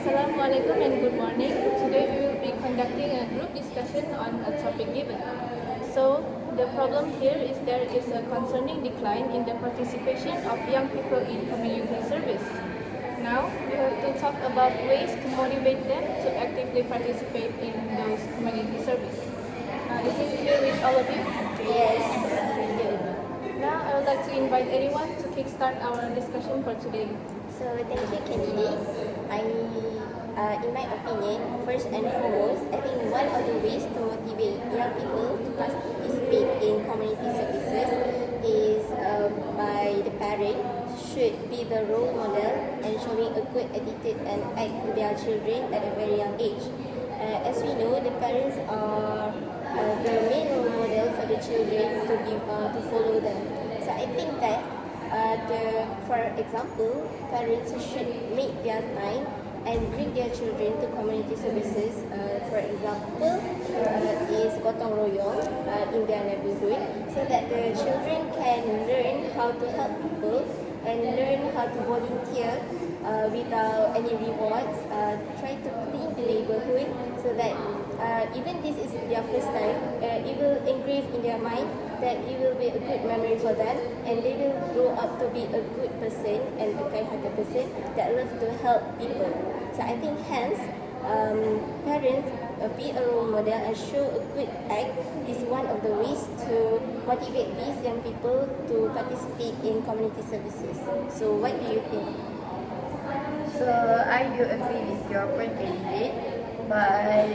Assalamualaikum and good morning. Today we will be conducting a group discussion on a topic given. So, the problem here is there is a concerning decline in the participation of young people in community service. Now, we have to talk about ways to motivate them to actively participate in those community service. Is it clear with all of you? Yes. Now, I would like to invite anyone to kickstart our discussion for today. So thank you, candidate. In my opinion, first and foremost, I think one of the ways to motivate young people to participate in community services is by the parent should be the role model and showing a good attitude and act to their children at a very young age. As we know, the parents are the main role model for the children to follow them. So I think that for example, parents should make their time and bring their children to community services. For example, is gotong royong in their neighborhood, so that the children can learn how to help people and learn how to volunteer without any rewards. Try to clean the neighborhood so that even this is their first time, it will engrave in their mind that it will be a good memory for them, and they will grow up to be a good person and a kind-hearted person that loves to help people. So I think hence, parents be a role model and show a good act is one of the ways to motivate these young people to participate in community services. So what do you think? So I do agree with your point, candidate, but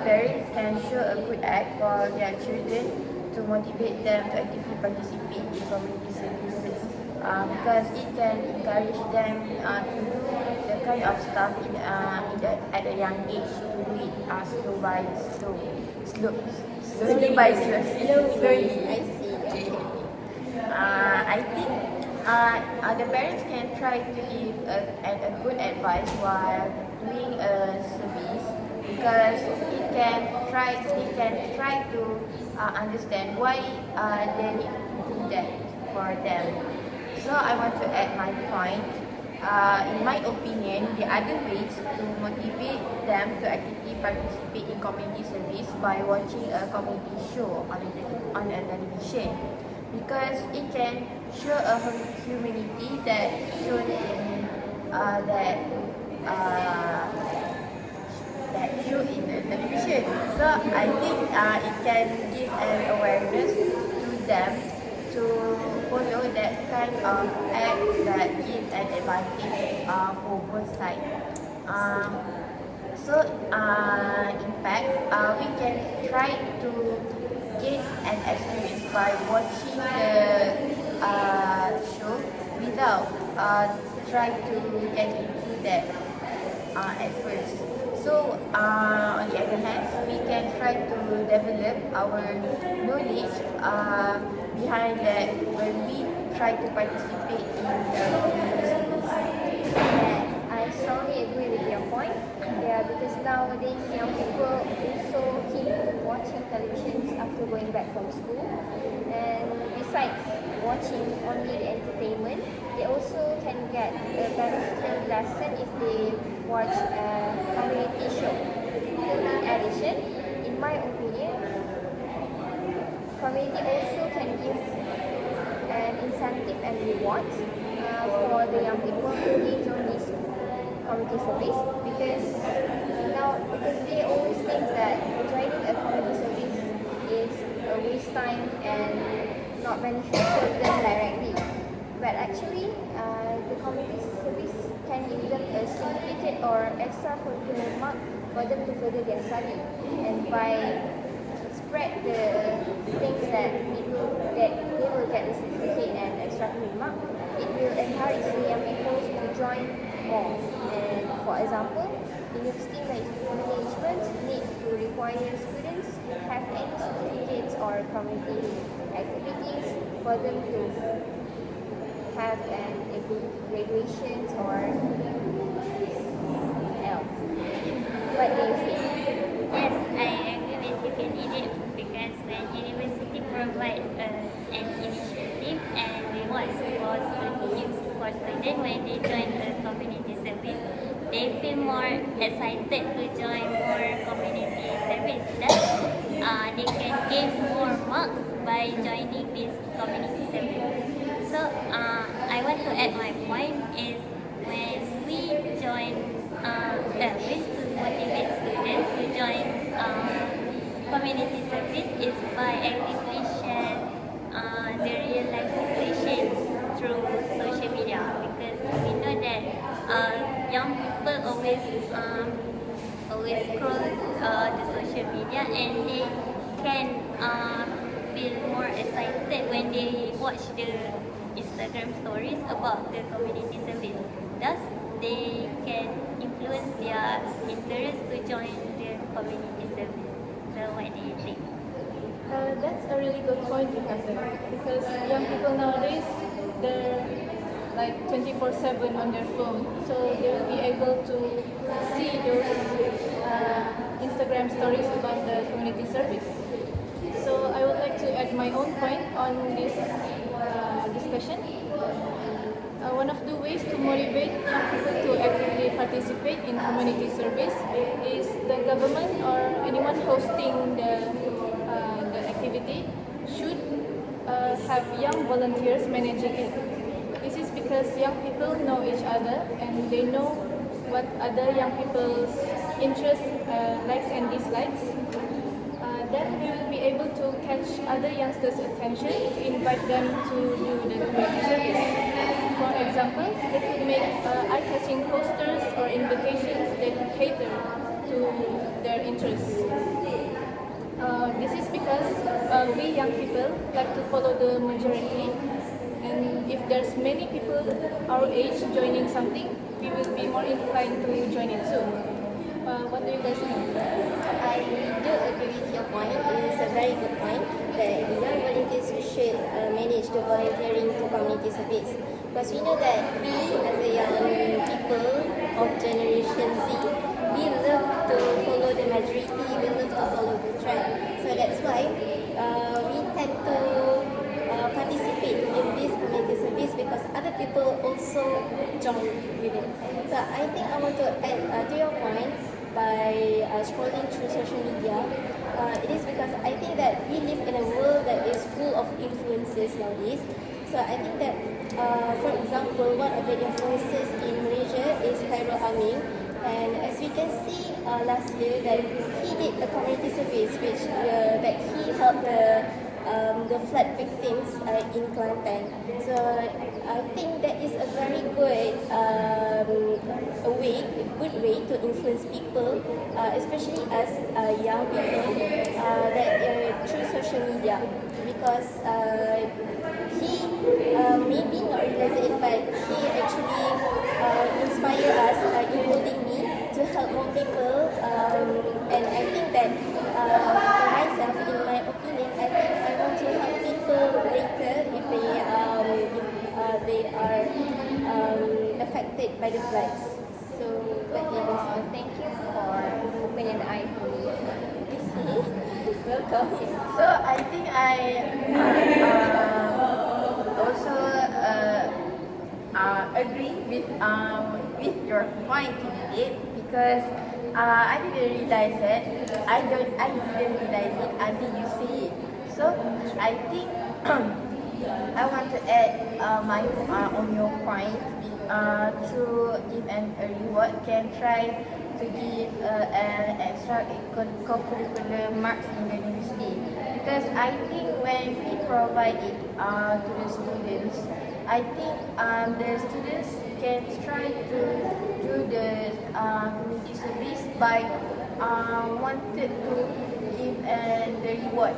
parents can show a good act for their children to motivate them to actively participate in community services, because it can encourage them to do the kind of stuff at a young age, to do it slowly by slowly. I see. Okay. I think the parents can try to give a good advice while doing a service, because they can try to understand why they need to do that for them. So I want to add my point. In my opinion, the other ways to motivate them to actively participate in community service by watching a community show on a television, because it can show a humanity that shown in that show in the television. So I think it can give an awareness to them to follow that kind of act that give an advantage for both sides. In fact, we can try to get an experience by watching the show without try to get into that at first. So on the other hand, we can try to develop our knowledge behind that when we try to participate in the community service. Yes, I strongly agree with your point. Yeah, because nowadays young people also keep watching televisions after going back from school, and besides watching only the entertainment, they also can get a beneficial lesson if they watch a community show. In addition, in my opinion, community also can give an incentive and reward for the young people who join this community service, because they always think that joining a community service is a waste time and not beneficial to them directly. But actually, the community service can give them a certificate or extracurricular mark for them to further their study, and by spread the things that they will get the certificate and extracurricular mark, it will encourage the young people to join more. And for example, university management need to require students have any certificates or community activities for them to have a good graduation or else. What do you think? Yes, I agree with you, candidate, because when university provide an initiative and rewards for students when they join a community service, they feel feel more excited to join more community service. Thus, they can gain more marks by joining this community service. So, I want to add my point is when we join ways to motivate students to join community service is by actively share the real life situation through social media, because we know that young people always scroll the social media, and they can feel more excited when they watch the Instagram stories about the community service. Thus, they can influence their interest to join the community service. So, what do you think? That's a really good point you have there, because young people nowadays, they're like 24/7 on their phone, so they will be able to see those Instagram stories about the community service. So I would like to add my own point on this discussion. One of the ways to motivate young people to actively participate in community service is the government or anyone hosting the activity should have young volunteers managing it. This is because young people know each other and they know what other young people's interests, likes and dislikes. Then we will be able to catch other youngsters' attention to invite them to do the community service. For example, they could make eye-catching posters or invitations that cater to their interests. This is because we young people like to follow the majority, and if there's many people our age joining something, we will be more inclined to join it too. What do you guys think? I do agree with your point. It is a very good point that young volunteers should manage the volunteering to community service. Because we know that we, as a young people of Generation Z, we love to follow the majority, we love to follow the trend. So that's why we tend to participate in this community service because other people also join with it. So I think I want to add to your point by scrolling through social media. It is because I think that we live in a world that is full of influences nowadays. So I think that, for example, one of the influences in Malaysia is Khairul Amin. And as we can see last year that he did a community service which that he helped the flood victims in Kelantan. So I think that is a very good good way to influence people, especially as young people, that through social media, because he maybe not realize it, but he actually inspire us, including me, to help more people. And I think that for myself, in my opinion, I think I want to help people later if they are affected by the floods. So what do you guys think? Thank you for opening the eye for me. You see? Welcome. So I think I also agree with your point today, because I didn't realize it. I didn't realize it until you say it. So I think I want to add my on your point. To give an reward can try to give an extra co-curricular marks in the university, because I think when we provide it to the students, I think the students can try to do the community service by wanted to give the reward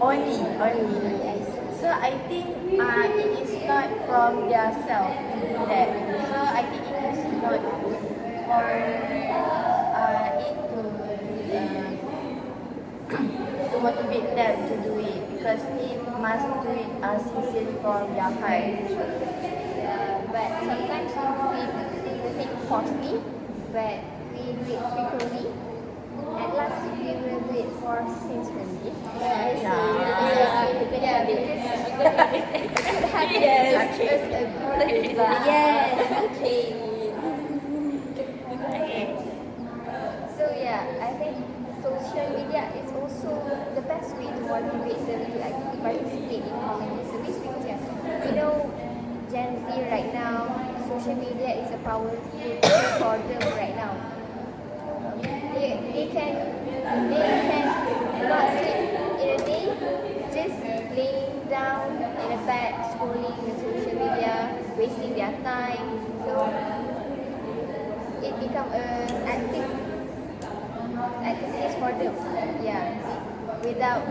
only. I see. So I think it is not from their self to do that. So I think it is not good for it to motivate them to do it, because it must do it sincerely from their heart. But sometimes we do it forcefully, but we do it frequently. At last, we will do it for sincerely. I see. Yeah, because good habit Yes. is a good result. Yes, Okay. Okay. So yeah, I think social media is also the best way to motivate them to actually participate in community service because yeah, you know, Gen Z right now, social media is a powerful tool for them right now. They can not sleep in a day just laying down in a bed scrolling the social media, wasting their time. So it become a activities for them. Yeah, without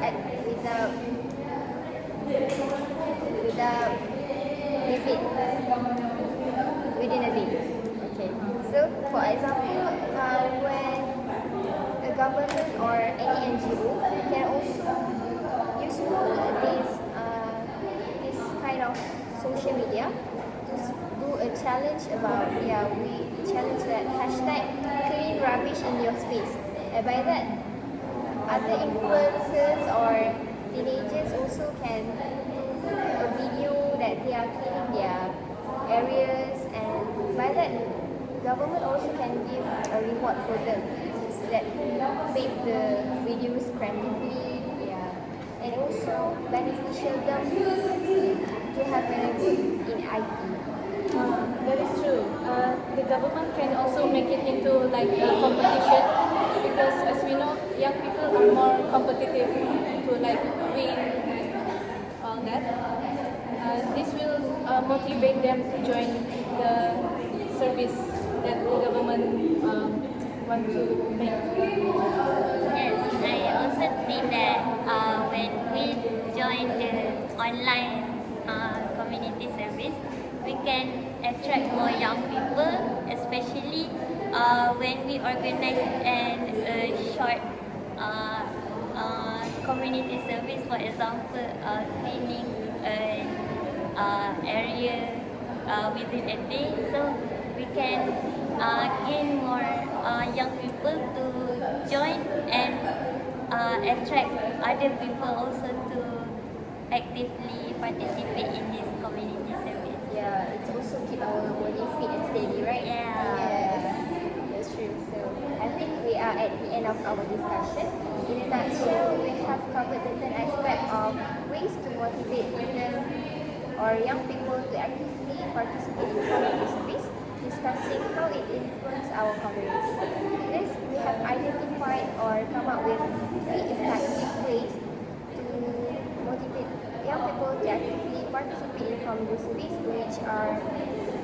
limit within a day. Okay. So for example, when a government or any NGO can also useful this kind of social media to do a challenge about we challenge that hashtag clean rubbish in your space. And by that, other influencers or teenagers also can do a video that they are cleaning their areas, and by that government also can give a reward for them that make the videos creatively, and also beneficial them to have a good in IT. That is true. The government can also make it into like a competition because, as we know, young people are more competitive to like win and all that. This will motivate them to join the service that the government want to make. Yes, I also think that when we join the online community service, we can attract more young people, especially when we organize an short community service, for example, cleaning an area within a day. So we can gain more young people to join and attract other people also to actively participate in this community service. Yeah, it's also keep our body fit and steady, right? Yeah. Yes, that's true. So I think we are at the end of our discussion. In a nutshell, we have covered the 10 aspects of ways to motivate them or young people to actively participate in community service, discussing how it influences our community. This, we have identified or come up with 3 effective ways to motivate young people to actively participate in community service, which are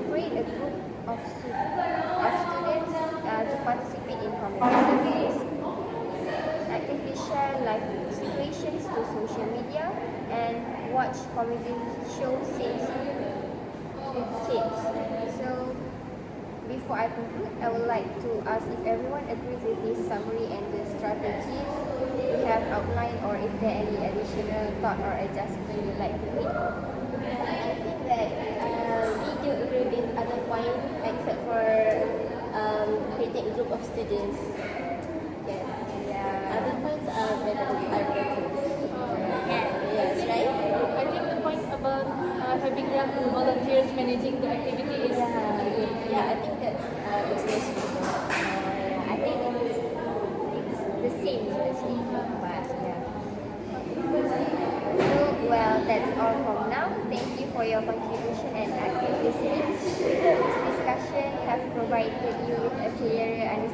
create a group of students to participate in community service, actively share life situations to social media, and watch comedy shows since tips. So before I conclude, I would like to ask if everyone agrees with this summary and the strategies we have outlined, or if there any additional thought or adjustment you'd like to make. I think that we do agree with other point except for creating a group of students. Yes. Yeah. Other points are better. Yes, right? I think the point about having young volunteers managing the activity is Yeah, I think that's successful. I think it's the same actually, but yeah. So well, that's all from now. Thank you for your contribution and active listening. We hope this discussion have provided you with a clearer understanding